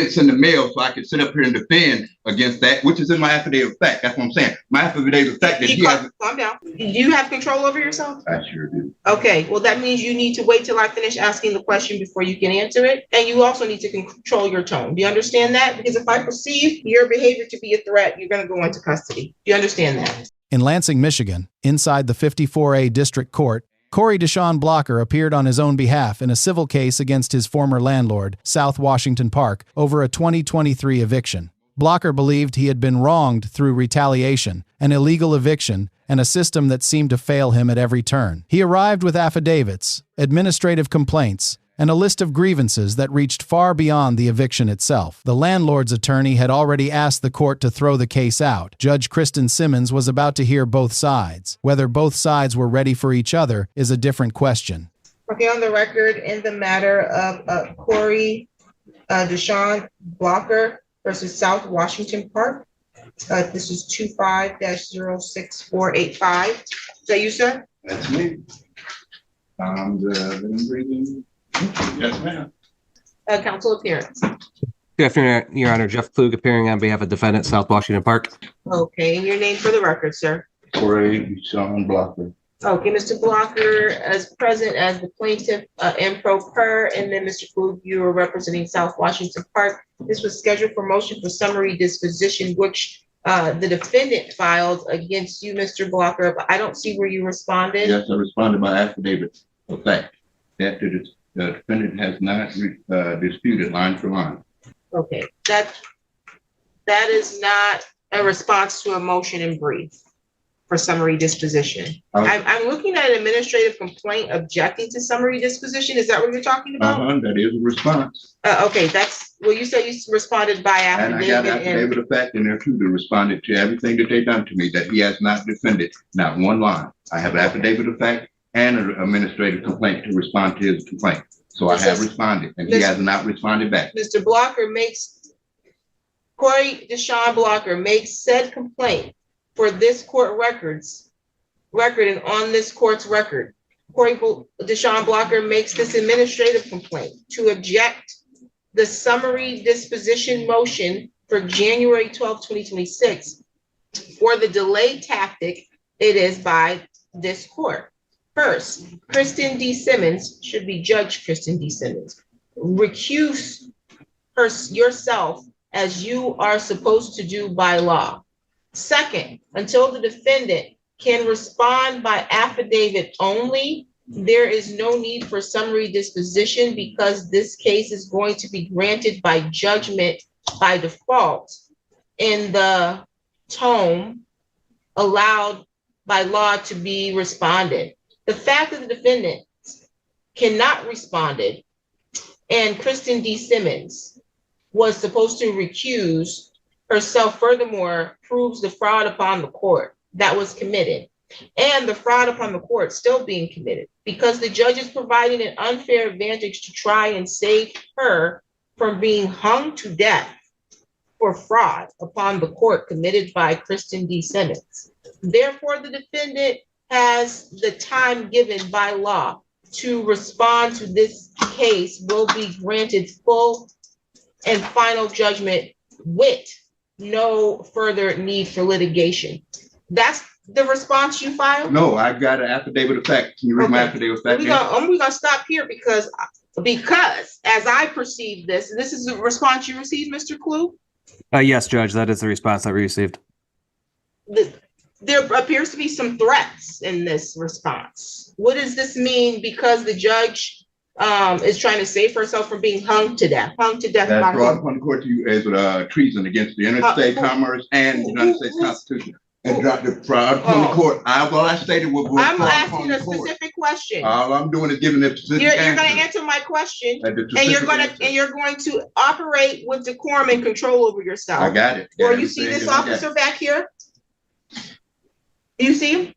it's in the mail so I can sit up here and defend against that, which is in my affidavit of fact. That's what I'm saying. My affidavit of fact that he has. Calm down. Do you have control over yourself? I sure do. Okay, well, that means you need to wait till I finish asking the question before you can answer it. And you also need to control your tone. Do you understand that? Because if I perceive your behavior to be a threat, you're going to go into custody. Do you understand that? In Lansing, Michigan, inside the 54A District Court, Corey Deshaun Blocker appeared on his own behalf in a civil case against his former landlord, South Washington Park, over a 2023 eviction. Blocker believed he had been wronged through retaliation, an illegal eviction, and a system that seemed to fail him at every turn. He arrived with affidavits, administrative complaints, and a list of grievances that reached far beyond the eviction itself. The landlord's attorney had already asked the court to throw the case out. Judge Kristen Simmons was about to hear both sides. Whether both sides were ready for each other is a different question. Okay, on the record, in the matter of Corey Deshaun Blocker versus South Washington Park, this is 25-06485. Is that you, sir? That's me. Yes, ma'am. Counsel appearance. Good afternoon, Your Honor. Jeff Klug appearing on behalf of defendant South Washington Park. Okay, and your name for the record, sir? Corey Deshaun Blocker. Okay, Mr. Blocker, as present as the plaintiff and pro per, and then Mr. Klug, you are representing South Washington Park. This was scheduled for motion for summary disposition, which the defendant filed against you, Mr. Blocker, but I don't see where you responded. Yes, I responded by affidavit of fact that the defendant has not disputed line for line. Okay, that is not a response to a motion in brief for summary disposition. I'm looking at an administrative complaint objecting to summary disposition. Is that what you're talking about? That is a response. Okay, you said you responded by affidavit. And I got affidavit of fact in there too to responded to everything that they done to me, that he has not defended, not one line. I have an affidavit of fact and an administrative complaint to respond to his complaint. So I have responded, and he has not responded back. Mr. Blocker Corey Deshaun Blocker makes said complaint for this court record and on this court's record. Corey Deshaun Blocker makes this administrative complaint to object the summary disposition motion for January 12, 2026 for the delay tactic it is by this court. First, Kristen D. Simmons, should be Judge Kristen D. Simmons, recuse yourself as you are supposed to do by law. Second, until the defendant can respond by affidavit only, there is no need for summary disposition because this case is going to be granted by judgment by default in the tone allowed by law to be responded. The fact that the defendant cannot responded and Kristen D. Simmons was supposed to recuse herself, furthermore, proves the fraud upon the court that was committed and the fraud upon the court still being committed because the judge is providing an unfair advantage to try and save her from being hung to death for fraud upon the court committed by Kristen D. Simmons. Therefore, the defendant has the time given by law to respond to this case will be granted full and final judgment with no further need for litigation. That's the response you filed? No, I've got an affidavit of fact. Can you read my affidavit of fact? We're gonna stop here because as I perceive this is the response you received, Mr. Klug? Yes, Judge, that is the response that we received. There appears to be some threats in this response. What does this mean? Because the judge is trying to save herself from being hung to death. That's brought upon the court to you as treason against the interstate commerce and the United States Constitution. And dropped the fraud upon the court. I stated what was I'm asking a specific question. All I'm doing is giving a specific answer. You're going to answer my question, and you're going to operate with decorum and control over yourself. I got it. Or you see this officer back here? You see him?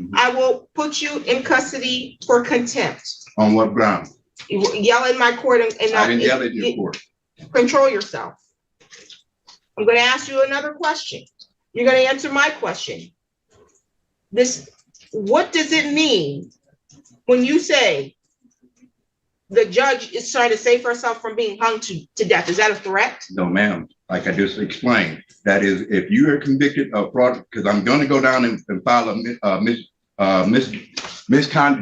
Mm-hmm. I will put you in custody for contempt. On what ground? You yell in my court, and I didn't yell at your court. Control yourself. I'm going to ask you another question. You're going to answer my question. What does it mean when you say the judge is trying to save herself from being hung to death. Is that a threat? No, ma'am. Like I just explained, that is, if you are convicted of fraud, because I'm going to go down and file a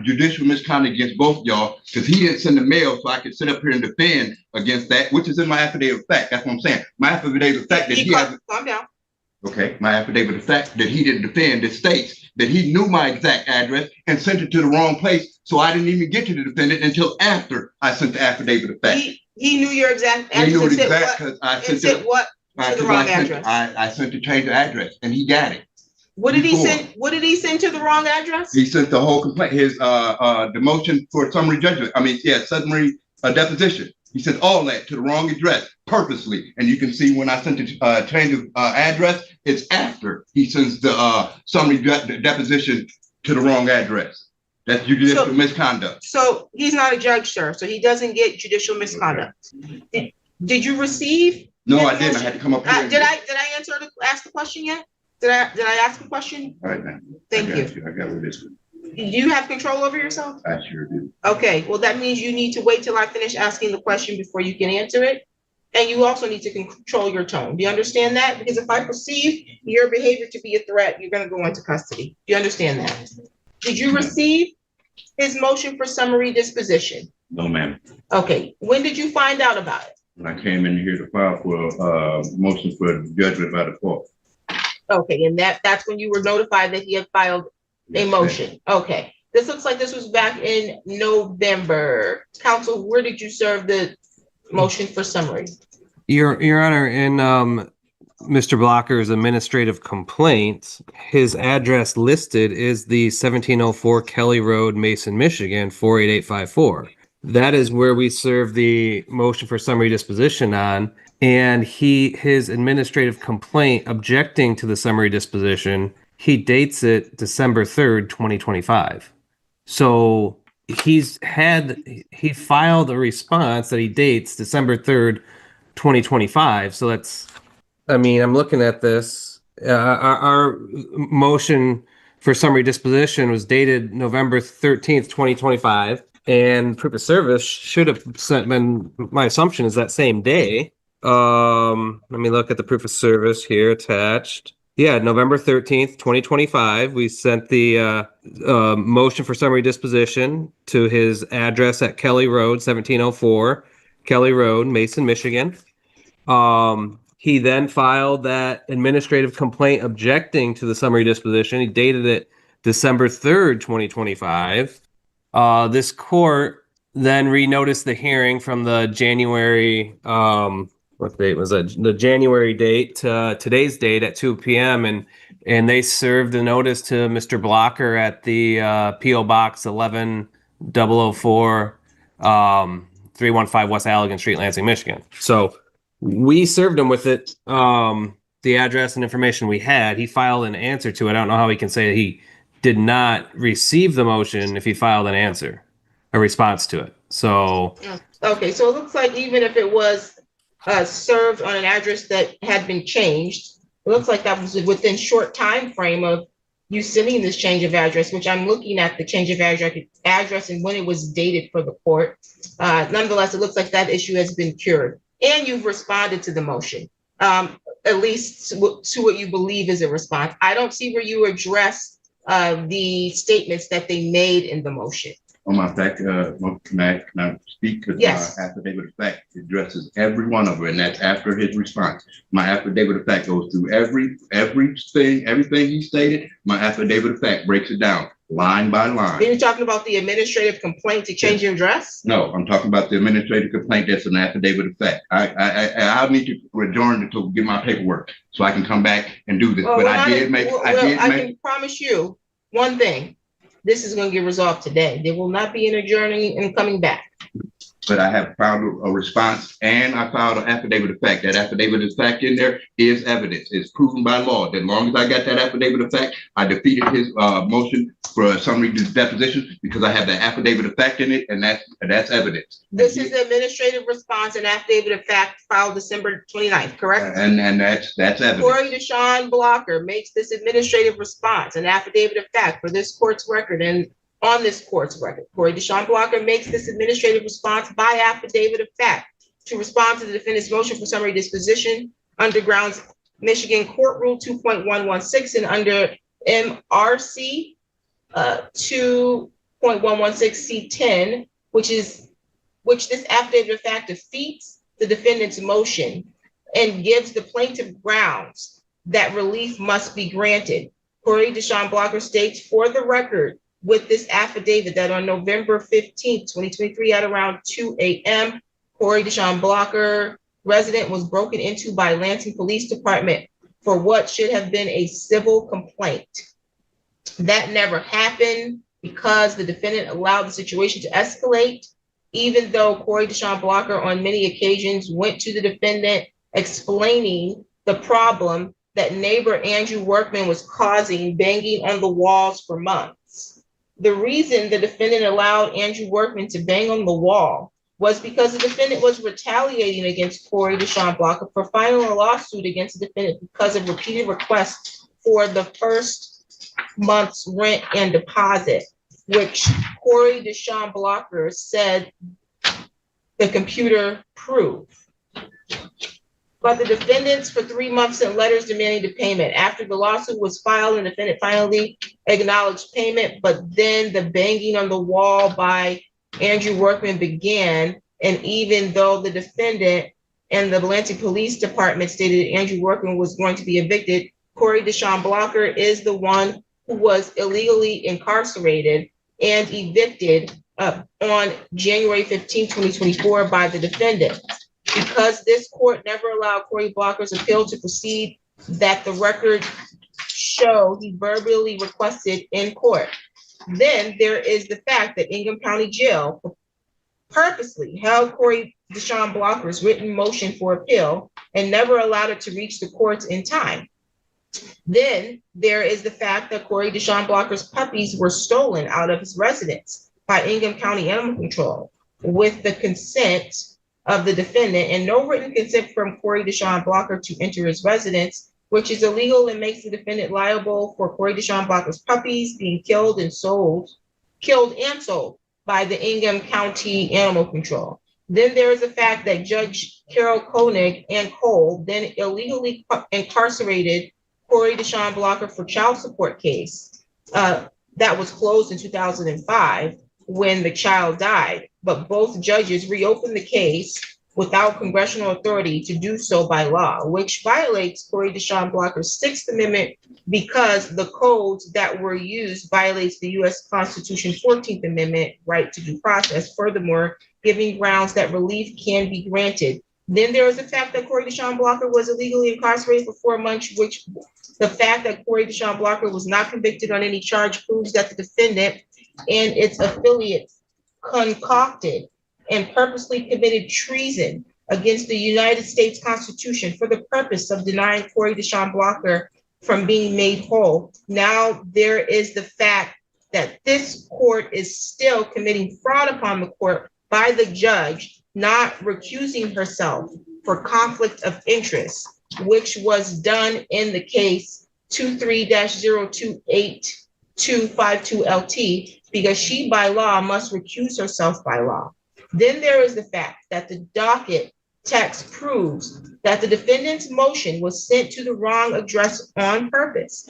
judicial misconduct against both y'all, because he didn't send the mail so I could sit up here and defend against that, which is in my affidavit of fact. That's what I'm saying. My affidavit of fact that he has. Calm down. Okay, my affidavit of fact that he didn't defend, it states that he knew my exact address and sent it to the wrong place. So I didn't even get to the defendant until after I sent the affidavit of fact. He knew your exact He address. knew it exact because I sent it. What to the wrong address? I sent to change the address and he got it. What did he send? What did he send to the wrong address? He sent the whole complaint, the motion for summary judgment. Summary deposition. He sent all that to the wrong address purposely. And you can see when I sent the change of address, it's after he sends the summary deposition to the wrong address. That's judicial misconduct. So he's not a judge, sir. So he doesn't get judicial misconduct. Okay. Did you receive? No, I didn't. I had to come up here. Did I ask the question yet? Did I ask the question? All right, man. Thank you. I got with this one. Do you have control over yourself? I sure do. Okay, well, that means you need to wait till I finish asking the question before you can answer it. And you also need to control your tone. Do you understand that? Because if I perceive your behavior to be a threat, you're gonna go into custody. Do you understand that? Did you receive his motion for summary disposition? No, ma'am. Okay, when did you find out about it? When I came in here to file for motion for judgment by default. Okay, and that's when you were notified that he had filed a motion. Okay, this looks like this was back in November. Counsel, where did you serve the motion for summary? Your Honor, in Mr. Blocker's administrative complaint, his address listed is the 1704 Kelly Road, Mason, Michigan, 48854. That is where we served the motion for summary disposition on. And his administrative complaint objecting to the summary disposition, he dates it December 3rd, 2025. So he filed a response that he dates December 3rd, 2025. So that's, I'm looking at this. Our motion for summary disposition was dated November 13th, 2025. And proof of service should have been, my assumption is that same day. Let me look at the proof of service here attached. Yeah, November 13th, 2025, we sent the motion for summary disposition to his address at Kelly Road, 1704 Kelly Road, Mason, Michigan. He then filed that administrative complaint objecting to the summary disposition. He dated it December 3rd, 2025. This court then renoticed the hearing from the January, what date was that? The January date to today's date at 2 p.m. And they served the notice to Mr. Blocker at the P.O. Box 11004, 315 West Allegan Street, Lansing, Michigan. So we served him with it, the address and information we had. He filed an answer to it. I don't know how he can say that he did not receive the motion if he filed an answer, a response to it. So okay, so it looks like even if it was served on an address that had been changed, it looks like that was within short time frame of you sending this change of address, which I'm looking at the change of address and when it was dated for the court. Nonetheless, it looks like that issue has been cured and you've responded to the motion, at least to what you believe is a response. I don't see where you address the statements that they made in the motion. On my fact, can I speak? Because yes. My affidavit of fact addresses every one of them, and that's after his response. My affidavit of fact goes through everything he stated. My affidavit of fact breaks it down line by line. Are you talking about the administrative complaint to change your address? No, I'm talking about the administrative complaint that's an affidavit of fact. I need to adjourn to get my paperwork so I can come back and do this. Well, but I can promise you one thing. This is going to get resolved today. There will not be an adjourning and coming back. But I have filed a response and I filed an affidavit of fact. That affidavit of fact in there is evidence. It's proven by law. As long as I got that affidavit of fact, I defeated his motion for a summary deposition because I have the affidavit of fact in it, and that's evidence. This is the administrative response and affidavit of fact filed December 29th, correct? And that's evidence. Corey Deshawn Blocker makes this administrative response and affidavit of fact for this court's record and on this court's record. Corey Deshaun Blocker makes this administrative response by affidavit of fact to respond to the defendant's motion for summary disposition under grounds Michigan Court Rule 2.116 and under MRC 2.116C10, which this affidavit of fact defeats the defendant's motion and gives the plaintiff grounds that relief must be granted. Corey Deshaun Blocker states for the record with this affidavit that on November 15th, 2023 at around 2 a.m., Corey Deshaun Blocker, resident, was broken into by Lansing Police Department for what should have been a civil complaint. That never happened because the defendant allowed the situation to escalate, even though Corey Deshaun Blocker on many occasions went to the defendant explaining the problem that neighbor Andrew Workman was causing, banging on the walls for months. The reason the defendant allowed Andrew Workman to bang on the wall was because the defendant was retaliating against Corey Deshaun Blocker for filing a lawsuit against the defendant because of repeated requests for the first month's rent and deposit, which Corey Deshaun Blocker said the computer proved. But the defendants for 3 months sent letters demanding the payment. After the lawsuit was filed, the defendant finally acknowledged payment, but then the banging on the wall by Andrew Workman began. And even though the defendant and the Lansing Police Department stated that Andrew Workman was going to be evicted, Corey Deshaun Blocker is the one who was illegally incarcerated and evicted on January 15, 2024 by the defendant. Because this court never allowed Corey Blocker's appeal to proceed, that the record show he verbally requested in court. Then there is the fact that Ingham County Jail purposely held Corey Deshaun Blocker's written motion for appeal and never allowed it to reach the courts in time. Then there is the fact that Corey Deshaun Blocker's puppies were stolen out of his residence by Ingham County Animal Control with the consent of the defendant and no written consent from Corey Deshaun Blocker to enter his residence, which is illegal and makes the defendant liable for Corey Deshaun Blocker's puppies being killed and sold by the Ingham County Animal Control. Then there is the fact that Judge Carol Koenig and Cole then illegally incarcerated Corey Deshaun Blocker for child support case that was closed in 2005 when the child died. But both judges reopened the case without congressional authority to do so by law, which violates Corey Deshaun Blocker's Sixth Amendment because the codes that were used violates the U.S. Constitution 14th Amendment right to due process, furthermore, giving grounds that relief can be granted. Then there is the fact that Corey Deshaun Blocker was illegally incarcerated for 4 months, which the fact that Corey Deshaun Blocker was not convicted on any charge proves that the defendant and its affiliates concocted and purposely committed treason against the United States Constitution for the purpose of denying Corey Deshaun Blocker from being made whole. Now there is the fact that this court is still committing fraud upon the court by the judge not recusing herself for conflict of interest, which was done in the case 23-028252LT, because she by law must recuse herself by law. Then there is the fact that the docket text proves that the defendant's motion was sent to the wrong address on purpose.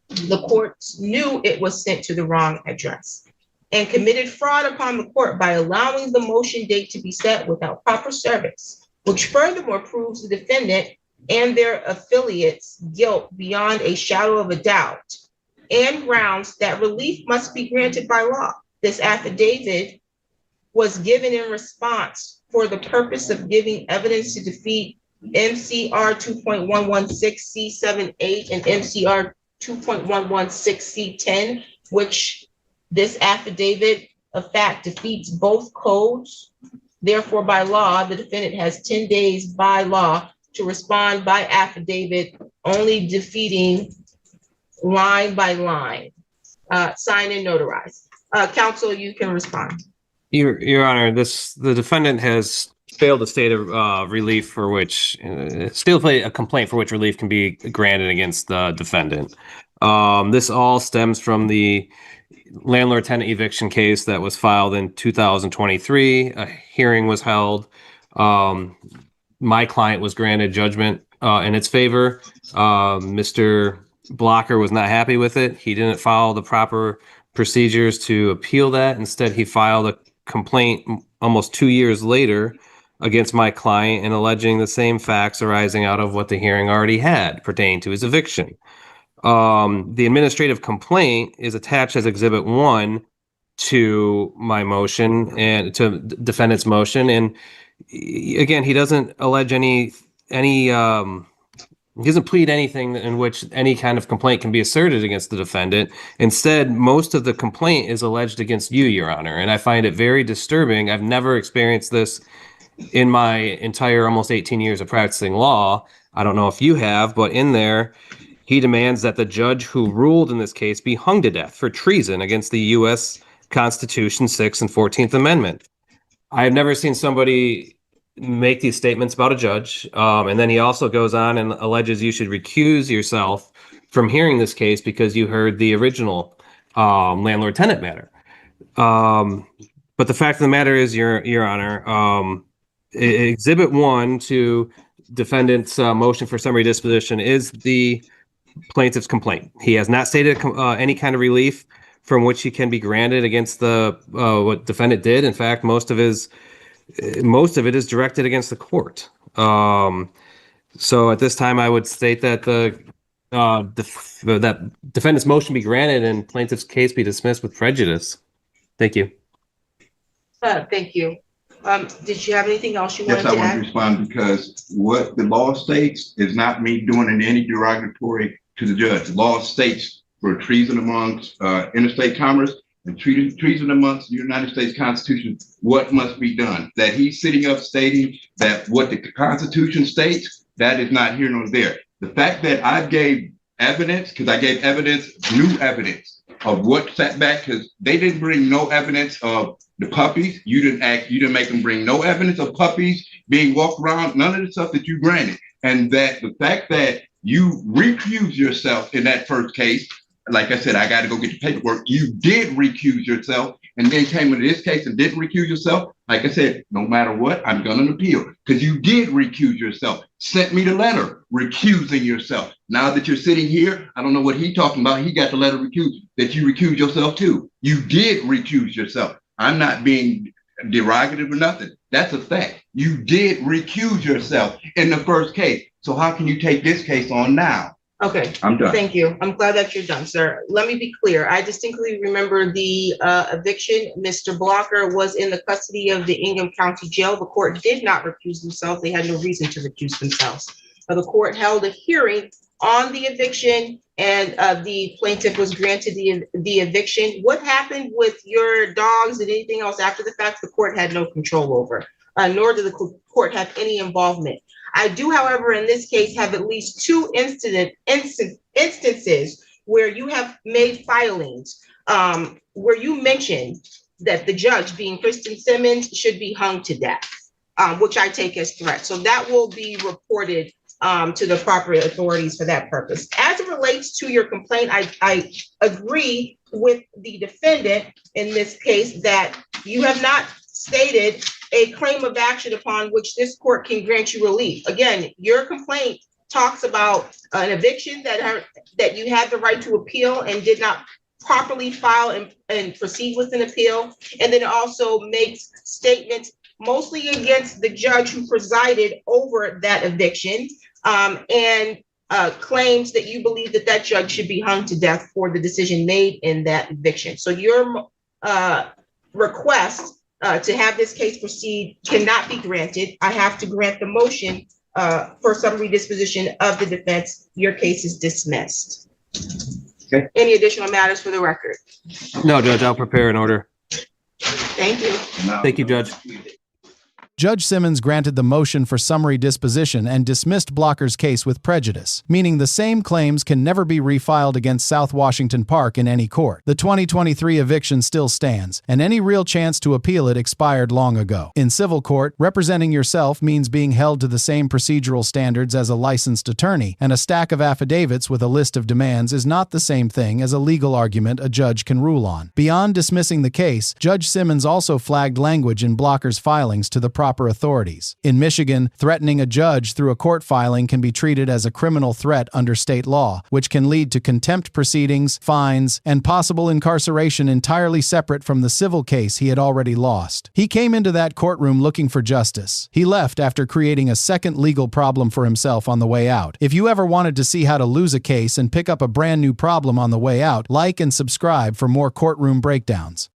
The courts knew it was sent to the wrong address and committed fraud upon the court by allowing the motion date to be set without proper service, which furthermore proves the defendant and their affiliates' guilt beyond a shadow of a doubt and grounds that relief must be granted by law. This affidavit was given in response for the purpose of giving evidence to defeat MCR 2.116C78 and MCR 2.116C10, which this affidavit of fact defeats both codes. Therefore, by law, the defendant has 10 days by law to respond by affidavit, only defeating line by line, signed and notarized. Counsel, you can respond. Your Honor, the defendant has failed to state a relief for which a complaint for which relief can be granted against the defendant. This all stems from the landlord-tenant eviction case that was filed in 2023. A hearing was held. My client was granted judgment in its favor. Mr. Blocker was not happy with it. He didn't follow the proper procedures to appeal that. Instead, he filed a complaint almost 2 years later against my client and alleging the same facts arising out of what the hearing already had pertaining to his eviction. The administrative complaint is attached as Exhibit 1 to my motion and to defendant's motion. And again, he doesn't allege he doesn't plead anything in which any kind of complaint can be asserted against the defendant. Instead, most of the complaint is alleged against you, Your Honor. And I find it very disturbing. I've never experienced this in my entire almost 18 years of practicing law. I don't know if you have, but in there, he demands that the judge who ruled in this case be hung to death for treason against the U.S. Constitution, 6th and 14th Amendment. I have never seen somebody make these statements about a judge. And then he also goes on and alleges you should recuse yourself from hearing this case because you heard the original landlord-tenant matter. But the fact of the matter is, Your Honor, Exhibit 1 to defendant's motion for summary disposition is the plaintiff's complaint. He has not stated any kind of relief from which he can be granted against the what defendant did. In fact, most of it is directed against the court. So at this time, I would state that that defendant's motion be granted and plaintiff's case be dismissed with prejudice. Thank you. Thank you. Did you have anything else you Yes, wanted to I want add? to respond because what the law states is not me doing any derogatory to the judge. The law states for treason amongst interstate commerce and treason amongst the United States Constitution, what must be done. That he's sitting up stating that what the Constitution states, that is not here nor there. The fact that I gave evidence, because I gave evidence, new evidence of what sat back, because they didn't bring no evidence of the puppies. You didn't make them bring no evidence of puppies being walked around, none of the stuff that you granted. And that the fact that you recused yourself in that first case, like I said, I got to go get the paperwork. You did recuse yourself and then came into this case and didn't recuse yourself. Like I said, no matter what, I'm going to appeal because you did recuse yourself. Sent me the letter recusing yourself. Now that you're sitting here, I don't know what he's talking about. He got the letter that you recused yourself too. You did recuse yourself. I'm not being derogative or nothing. That's a fact. You did recuse yourself in the first case. So how can you take this case on now? Okay, I'm done. thank you. I'm glad that you're done, sir. Let me be clear. I distinctly remember the eviction. Mr. Blocker was in the custody of the Ingham County Jail. The court did not recuse themselves. They had no reason to recuse themselves. The court held a hearing on the eviction and the plaintiff was granted the eviction. What happened with your dogs and anything else after the fact, the court had no control over, nor did the court have any involvement. I do, however, in this case, have at least two instances where you have made filings where you mentioned that the judge, being Kristen Simmons, should be hung to death, which I take as threat. So that will be reported to the proper authorities for that purpose. As it relates to your complaint, I agree with the defendant in this case that you have not stated a claim of action upon which this court can grant you relief. Again, your complaint talks about an eviction that you had the right to appeal and did not properly file and proceed with an appeal. And then it also makes statements mostly against the judge who presided over that eviction and claims that you believe that that judge should be hung to death for the decision made in that eviction. So your request to have this case proceed cannot be granted. I have to grant the motion for summary disposition of the defense. Your case is dismissed. Okay. Any additional matters for the record? No, Judge, I'll prepare an order. Thank you. Thank you, Judge. Judge Simmons granted the motion for summary disposition and dismissed Blocker's case with prejudice, meaning the same claims can never be refiled against South Washington Park in any court. The 2023 eviction still stands, and any real chance to appeal it expired long ago. In civil court, representing yourself means being held to the same procedural standards as a licensed attorney, and a stack of affidavits with a list of demands is not the same thing as a legal argument a judge can rule on. Beyond dismissing the case, Judge Simmons also flagged language in Blocker's filings to the proper authorities. In Michigan, threatening a judge through a court filing can be treated as a criminal threat under state law, which can lead to contempt proceedings, fines, and possible incarceration entirely separate from the civil case he had already lost. He came into that courtroom looking for justice. He left after creating a second legal problem for himself on the way out. If you ever wanted to see how to lose a case and pick up a brand new problem on the way out, like and subscribe for more courtroom breakdowns.